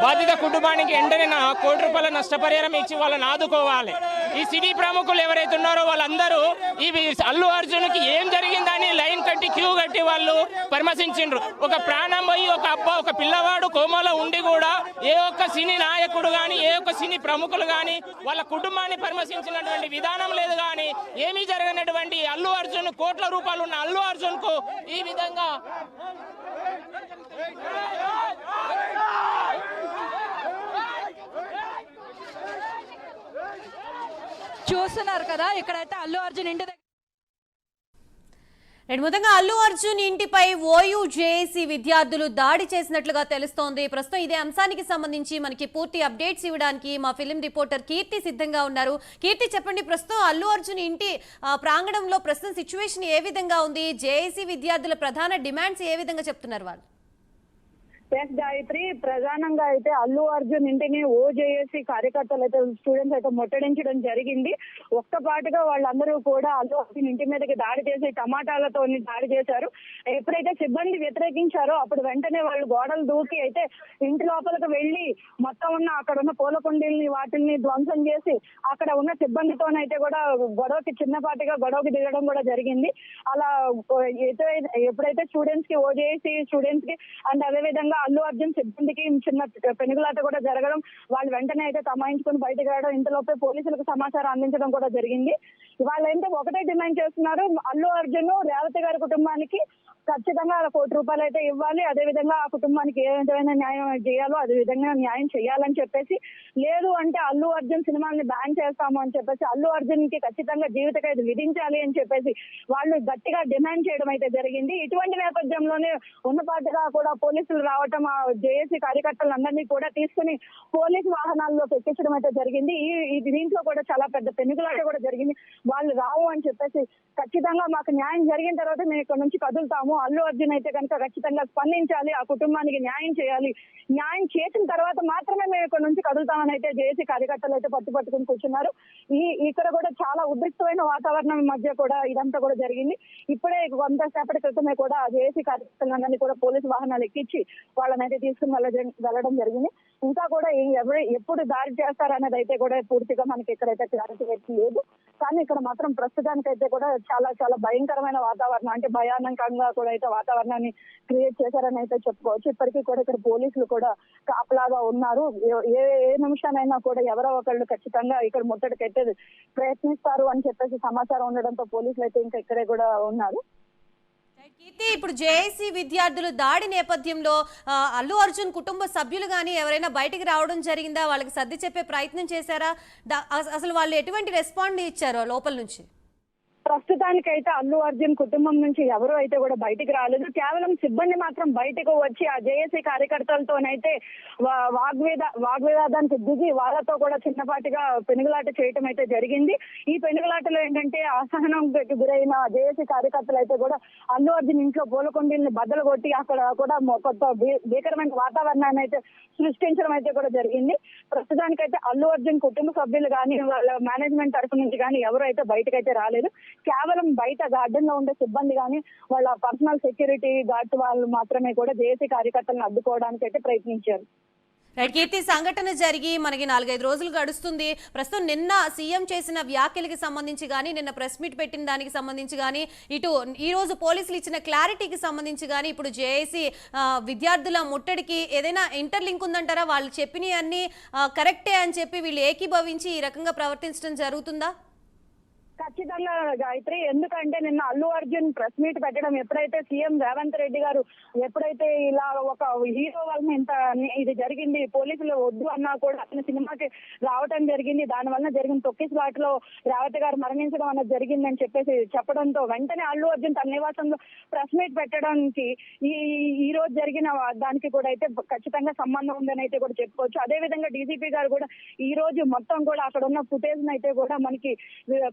బాధిత కుటుంబానికి వెంటనే ₹1 కోటి నష్టపరిహారం ఇచ్చి వాళ్ళని ఆదుకోవాలి. ఈ సినీ ప్రముఖులు ఎవరైతే ఉన్నారో వాళ్ళందరూ ఈ అల్లు అర్జున్కి ఏం జరిగిందని లైన్ కట్టి క్యూ కట్టి వాళ్ళు పరామర్శించిండ్రు. ఒక ప్రాణం పోయి ఒక పిల్లవాడు కోమాలో ఉండి కూడా ఏ ఒక్క సినీ నాయకుడు కానీ ఏ ఒక్క సినీ ప్రముఖులు కానీ వాళ్ళ కుటుంబాన్ని పరామర్శించినటువంటి విధానం లేదు. కానీ ఏమీ జరగనటువంటి అల్లు అర్జున్ కోట్ల రూపాయలు ఉన్న అల్లు అర్జున్ కు ఈ విధంగా చూస్తున్నారు కదా. ఇక్కడైతే అల్లు అర్జున్ ఇంటి దగ్గర మొత్తంగా అల్లు అర్జున్ ఇంటిపై ఓయూ జేఏసీ విద్యార్థులు దాడి చేసినట్లుగా తెలుస్తోంది. ప్రస్తుతం ఇదే అంశానికి సంబంధించి మనకి పూర్తి అప్డేట్స్ ఇవ్వడానికి మా ఫిలిం రిపోర్టర్ కీర్తి సిద్ధంగా ఉన్నారు. కీర్తి, చెప్పండి, ప్రస్తుతం అల్లు అర్జున్ ఇంటి ప్రాంగణంలో ప్రస్తుతం సిచ్యువేషన్ ఏ విధంగా ఉంది? జేఏసీ విద్యార్థుల ప్రధాన డిమాండ్స్ ఏ విధంగా చెప్తున్నారు వాళ్ళు? ఎస్ గాయత్రి, ప్రధానంగా అయితే అల్లు అర్జున్ ఇంటిని ఓజేఏసీ కార్యకర్తలు అయితే స్టూడెంట్స్ అయితే ముట్టడించడం జరిగింది. ఒక్కపాటుగా వాళ్ళందరూ కూడా అల్లు అర్జున్ ఇంటి మీదకి దాడి చేసి టమాటాలతో దాడి చేశారు. ఎప్పుడైతే సిబ్బంది వ్యతిరేకించారో అప్పుడు వెంటనే వాళ్ళు గోడలు దూకి అయితే ఇంటి లోపలికి వెళ్లి మొత్తం ఉన్న అక్కడ ఉన్న పూల కుండీల్ని వాటిని ధ్వంసం చేసి అక్కడ ఉన్న సిబ్బందితోనైతే కూడా చిన్నపాటిగా గొడవకి దిగడం కూడా జరిగింది. అలా ఎప్పుడైతే స్టూడెంట్స్ కి ఓజేఏసీ స్టూడెంట్స్ కి అండ్ అదేవిధంగా అల్లు అర్జున్ సిబ్బందికి చిన్న పెనుగులాట కూడా జరగడం, వాళ్ళు వెంటనే అయితే తమాయించుకుని బయటకు రావడం, ఇంతలోపే పోలీసులకు సమాచారం అందించడం కూడా జరిగింది. వాళ్ళైతే ఒకటే డిమాండ్ చేస్తున్నారు, అల్లు అర్జున్ రేవతి గారి కుటుంబానికి ఖచ్చితంగా ₹1 కోటి అయితే ఇవ్వాలి. అదేవిధంగా ఆ కుటుంబానికి ఏ విధమైన న్యాయం చేయాలో అదే విధంగా న్యాయం చేయాలని చెప్పేసి, లేదు అంటే అల్లు అర్జున్ సినిమాని బ్యాన్ చేస్తాము అని చెప్పేసి, అల్లు అర్జున్ కి ఖచ్చితంగా జీవిత ఖైదు విధించాలి అని చెప్పేసి వాళ్ళు గట్టిగా డిమాండ్ చేయడం అయితే జరిగింది. ఇటువంటి నేపథ్యంలోనే ఉన్నపాటుగా కూడా పోలీసులు రావడం, ఆ జేఏసీ కార్యకర్తలందరినీ కూడా తీసుకుని పోలీసు వాహనాల్లో ఎక్కించడం అయితే జరిగింది. ఈ దీంట్లో కూడా చాలా పెద్ద పెనుగులాట కూడా జరిగింది. వాళ్ళు రావు అని చెప్పేసి, ఖచ్చితంగా మాకు న్యాయం జరిగిన తర్వాత మేము ఇక్కడ నుంచి కదులుతాము, అల్లు అర్జున్ అయితే కనుక ఖచ్చితంగా స్పందించాలి, ఆ కుటుంబానికి న్యాయం చేయాలి, న్యాయం చేసిన తర్వాత మాత్రమే మేము ఇక్కడ నుంచి కదులుతామని అయితే జేఏసీ కార్యకర్తలు అయితే పట్టుకుని కూర్చున్నారు. ఇక్కడ కూడా చాలా ఉద్రిక్తమైన వాతావరణం మధ్య కూడా ఇదంతా కూడా జరిగింది. ఇప్పుడే కొంతసేపటి క్రితమే కూడా జేఏసీ కార్యకర్తలందరినీ కూడా పోలీసు వాహనాలు ఎక్కించి వాళ్ళని అయితే తీసుకుని వెళ్ళడం జరిగింది. ఇంకా కూడా ఎప్పుడు దాడి చేస్తారనేది అయితే కూడా పూర్తిగా మనకి ఇక్కడైతే క్లారిటీ లేదు. కానీ ఇక్కడ మాత్రం ప్రస్తుతానికైతే కూడా చాలా చాలా భయంకరమైన వాతావరణం, అంటే భయానకంగా కూడా అయితే వాతావరణాన్ని క్రియేట్ చేశారని అయితే చెప్పుకోవచ్చు. ఇప్పటికీ కూడా ఇక్కడ పోలీసులు కూడా కాపలాగా ఉన్నారు. ఏ నిమిషానైనా కూడా ఎవరో ఒకళ్ళు ఖచ్చితంగా ఇక్కడ ముట్టడికైతే ప్రయత్నిస్తారు అని చెప్పేసి సమాచారం ఉండడంతో పోలీసులు అయితే ఇంకా ఇక్కడే కూడా ఉన్నారు. ఇప్పుడు జేఏసీ విద్యార్థులు దాడి నేపథ్యంలో అల్లు అర్జున్ కుటుంబ సభ్యులు కానీ ఎవరైనా బయటికి రావడం జరిగిందా? వాళ్ళకి సర్ది చెప్పే ప్రయత్నం చేశారా? అసలు వాళ్ళు ఎటువంటి రెస్పాండ్ ఇచ్చారో లోపల నుంచి? ప్రస్తుతానికైతే అల్లు అర్జున్ కుటుంబం నుంచి ఎవరు అయితే కూడా బయటికి రాలేదు. కేవలం సిబ్బంది మాత్రం బయటకు వచ్చి ఆ జేఏసీ కార్యకర్తలతోనైతే వాగ్వివాదానికి దిగి వాళ్ళతో కూడా చిన్నపాటిగా పెనుగులాట చేయటం అయితే జరిగింది. ఈ పెనుగులాటలో ఏంటంటే అసహనంకి గురైన జేఏసీ కార్యకర్తలు అయితే కూడా అల్లు అర్జున్ ఇంట్లో పూలకొండీల్ని బద్దలు కొట్టి అక్కడ కూడా కొత్త భీకరమైన వాతావరణాన్ని అయితే సృష్టించడం అయితే కూడా జరిగింది. ప్రస్తుతానికైతే అల్లు అర్జున్ కుటుంబ సభ్యులు కానీ వాళ్ళ మేనేజ్మెంట్ తరఫు నుంచి కానీ ఎవరు అయితే బయటకైతే రాలేదు. కేవలం బయట గార్డెన్ లో ఉండే సిబ్బంది కానీ వాళ్ళ పర్సనల్ సెక్యూరిటీ గార్డ్స్ వాళ్ళు మాత్రమే కూడా జేఏసీ కార్యకర్తలను అడ్డుకోవడానికి అయితే ప్రయత్నించారు. రైట్ కీర్తి, సంఘటన జరిగి మనకి 4-5 రోజులు గడుస్తుంది. ప్రస్తుతం నిన్న సీఎం చేసిన వ్యాఖ్యలకి సంబంధించి కానీ నిన్న ప్రెస్ మీట్ పెట్టిన దానికి సంబంధించి కానీ ఇటు ఈ రోజు పోలీసులు ఇచ్చిన క్లారిటీకి సంబంధించి కానీ ఇప్పుడు జేఏసీ విద్యార్థుల ముట్టడికి ఏదైనా ఇంటర్లింక్ ఉందంటారా? వాళ్ళు చెప్పినవి అన్ని కరెక్టే అని చెప్పి వీళ్ళు ఏకీభవించి ఈ రకంగా ప్రవర్తించడం జరుగుతుందా? ఖచ్చితంగా గాయత్రి, ఎందుకంటే నిన్న అల్లు అర్జున్ ప్రెస్ మీట్ పెట్టడం ఎప్పుడైతే సీఎం రేవంత్ రెడ్డి గారు ఎప్పుడైతే ఇలా ఒక హీరో వల్ల ఇంత ఇది జరిగింది, పోలీసులు వద్దు అన్నా కూడా అతని సినిమాకి రావడం జరిగింది, దాని వల్ల జరిగిన తొక్కిసలాటలో రేవతి గారు మరణించడం అన్నది జరిగిందని చెప్పేసి చెప్పడంతో వెంటనే అల్లు అర్జున్ తన నివాసంలో ప్రెస్ మీట్ పెట్టడానికి ఈ రోజు జరిగిన దానికి కూడా అయితే ఖచ్చితంగా సంబంధం ఉందని అయితే కూడా చెప్పుకోవచ్చు. అదే విధంగా డీజీపీ గారు కూడా ఈ రోజు మొత్తం కూడా అక్కడ ఉన్న ఫుటేజ్ అయితే కూడా మనకి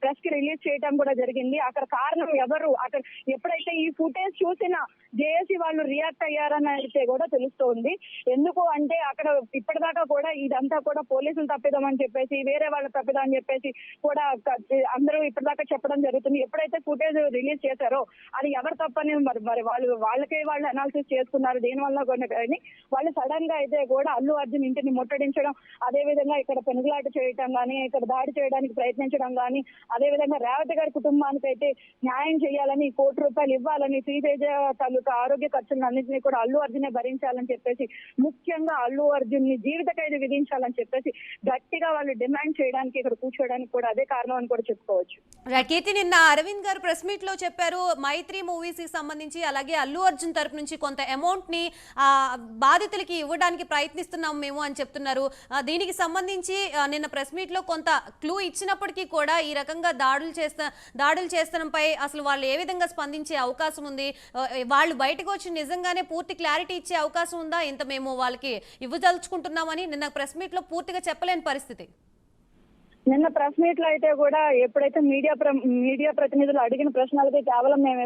ప్రెస్ కి రిలీజ్ చేయడం కూడా జరిగింది. అక్కడ కారణం ఎవరు, అక్కడ ఎప్పుడైతే ఈ ఫుటేజ్ చూసిన జేఏసీ వాళ్ళు రియాక్ట్ అయ్యారని అయితే కూడా తెలుస్తోంది. ఎందుకు అంటే అక్కడ ఇప్పటిదాకా కూడా ఇదంతా కూడా పోలీసులు తప్పిదం అని చెప్పేసి, వేరే వాళ్ళ తప్పిదం అని చెప్పేసి కూడా అందరూ ఇప్పటిదాకా చెప్పడం జరుగుతుంది. ఎప్పుడైతే ఫుటేజ్ రిలీజ్ చేశారో అది ఎవరు తప్పని మరి వాళ్ళకే వాళ్ళు అనాలిసిస్ చేసుకున్నారు. దీనివల్ల కానీ వాళ్ళు సడన్ గా అయితే కూడా అల్లు అర్జున్ ఇంటిని ముట్టడించడం, అదే విధంగా ఇక్కడ పెనుగులాట చేయడం కానీ, ఇక్కడ దాడి చేయడానికి ప్రయత్నించడం కానీ, అదే విధంగా రేవతి గారి కుటుంబానికి అయితే న్యాయం చేయాలని, ₹1 కోటి ఇవ్వాలని, శ్రీతేజ తాలూకా ఆరోగ్య ఖర్చులను అన్నింటినీ కూడా అల్లు అర్జునే భరించాలని చెప్పేసి, ముఖ్యంగా అల్లు అర్జున్ ని జీవిత ఖైదు విధించాలని చెప్పేసి గట్టిగా వాళ్ళు డిమాండ్ చేయడానికి ఇక్కడ కూర్చోడానికి కూడా అదే కారణం అని కూడా చెప్పుకోవచ్చు. కీర్తి, నిన్న అరవింద్ గారు ప్రెస్ మీట్ లో చెప్పారు మైత్రి మూవీస్ కి సంబంధించి అలాగే అల్లు అర్జున్ తరపు నుంచి కొంత అమౌంట్ ని బాధితులకి ఇవ్వడానికి ప్రయత్నిస్తున్నాం మేము అని చెప్తున్నారు. దీనికి సంబంధించి నిన్న ప్రెస్ మీట్ లో కొంత క్లూ ఇచ్చినప్పటికీ కూడా ఈ రకంగా దాడులు చేస్తడంపై అసలు వాళ్ళు ఏ విధంగా స్పందించే అవకాశం ఉంది? వాళ్ళు బయటకు వచ్చి నిజంగానే పూర్తి క్లారిటీ ఇచ్చే అవకాశం ఉందా? ఇంత మేము వాళ్ళకి ఇవ్వదలుచుకుంటున్నామని నిన్న ప్రెస్ మీట్ లో పూర్తిగా చెప్పలేని పరిస్థితి. నిన్న ప్రెస్ మీట్ లో అయితే కూడా ఎప్పుడైతే మీడియా ప్రతినిధులు అడిగిన ప్రశ్నలకి కేవలం మేము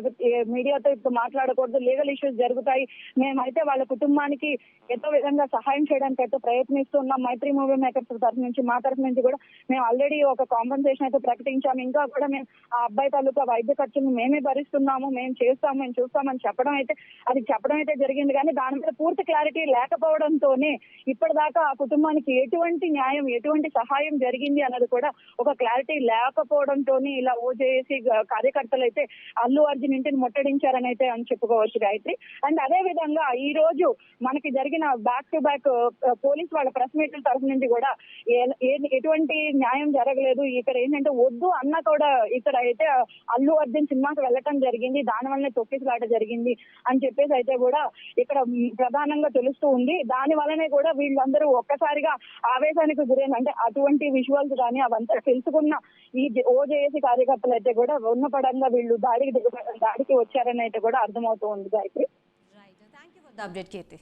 మీడియాతో ఇప్పుడు మాట్లాడకూడదు, లీగల్ ఇష్యూస్ జరుగుతాయి, మేమైతే వాళ్ళ కుటుంబానికి ఎంతో విధంగా సహాయం చేయడానికి అయితే ప్రయత్నిస్తున్నాం, మైత్రి మూవీ మేకర్స్ తరఫు నుంచి మా తరఫు నుంచి కూడా మేము ఆల్రెడీ ఒక కాంపెన్సేషన్ అయితే ప్రకటించాము, ఇంకా కూడా మేము ఆ అబ్బాయి తాలూకా వైద్య ఖర్చును మేమే భరిస్తున్నాము, మేము చూస్తామని చెప్పడం అయితే జరిగింది. కానీ దాని మీద పూర్తి క్లారిటీ లేకపోవడంతోనే ఇప్పటిదాకా ఆ కుటుంబానికి ఎటువంటి న్యాయం, ఎటువంటి సహాయం జరిగింది అన్నది కూడా ఒక క్లారిటీ లేకపోవడంతోనే ఇలా ఓజేఏసీ కార్యకర్తలు అయితే అల్లు అర్జున్ ఇంటిని ముట్టడించారని అయితే అని చెప్పుకోవచ్చు గాయత్రి. అండ్ అదే విధంగా ఈ రోజు మనకి జరిగిన బ్యాక్ టు బ్యాక్ పోలీస్ వాళ్ళ ప్రెస్ మీట్ల తరఫు నుంచి కూడా ఎటువంటి న్యాయం జరగలేదు, ఇక్కడ ఏంటంటే వద్దు అన్న కూడా ఇక్కడ అయితే అల్లు అర్జున్ సినిమాకి వెళ్ళటం జరిగింది, దాని వల్లనే తొక్కిసలాట జరిగింది అని చెప్పేసి అయితే కూడా ఇక్కడ ప్రధానంగా తెలుస్తూ ఉంది. దాని వల్లనే కూడా వీళ్ళందరూ ఒక్కసారిగా ఆవేశానికి గురైన, అంటే అటువంటి విజువల్స్ కానీ అవంతా తెలుసుకున్న ఈ ఓజేఏసీ కార్యకర్తలు అయితే కూడా ఉన్న పడంగా వీళ్ళు దాడికి వచ్చారని అయితే కూడా అర్థమవుతూ ఉంది Gayatri. Thank you for the update Keerthi.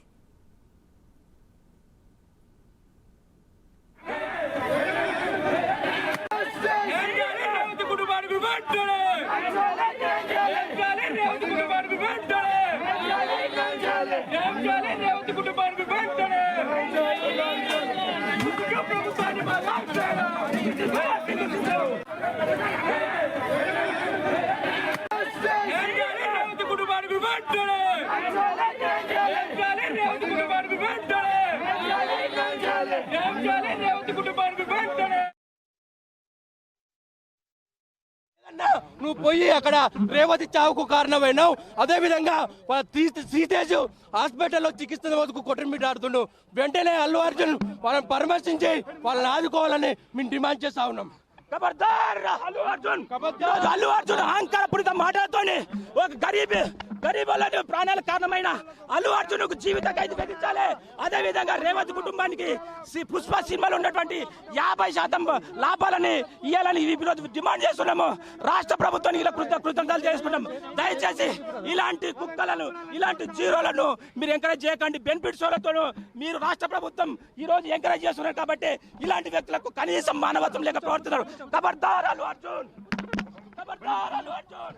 నువ్వు పోయి అక్కడ రేవతి చావుకు కారణమైనావు. అదే విధంగా శ్రీతేజ్ హాస్పిటల్లో చికిత్స వరకు కొట్టమిటాడుతుండు. వెంటనే అల్లు అర్జున్ వాళ్ళని పరామర్శించి వాళ్ళని ఆదుకోవాలని మేము డిమాండ్ చేస్తా ఉన్నాం. అల్లు అర్జున్ అహంకారపూరిత మాటలతోని ఒక గరీబులను ప్రాణాలకు కారణమైన అల్లు అర్జున్కు జీవిత ఖైదు విధించాలి. అదే విధంగా రేవంత్ కుటుంబానికి పుష్ప సినిమాలో ఉన్నటువంటి 50% లాభాలని ఇవ్వాలని ఈరోజు డిమాండ్ చేస్తున్నాము. రాష్ట్ర ప్రభుత్వానికి ఇలా కృతజ్ఞతలు చేసుకుంటాం. దయచేసి ఇలాంటి కుక్కలను, ఇలాంటి జీరోలను మీరు ఎంకరేజ్ చేయకండి. బెనిఫిట్ షోలతో మీరు రాష్ట్ర ప్రభుత్వం ఈ రోజు ఎంకరేజ్ చేస్తున్నారు కాబట్టి ఇలాంటి వ్యక్తులకు కనీసం మానవత్వం లేక ప్రవర్తిస్తున్నారు. ఖబర్దార్ అల్లు అర్జున్, ఖబర్దార్ అల్లు అర్జున్.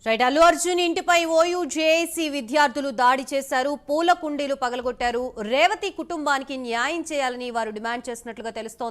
రైట్, అల్లు అర్జున్ ఇంటిపై ఓయూ జేఏసీ విద్యార్థులు దాడి చేశారు. పూల కుండీలు పగలగొట్టారు. రేవతి కుటుంబానికి న్యాయం చేయాలని వారు డిమాండ్ చేసినట్లుగా తెలుస్తోంది.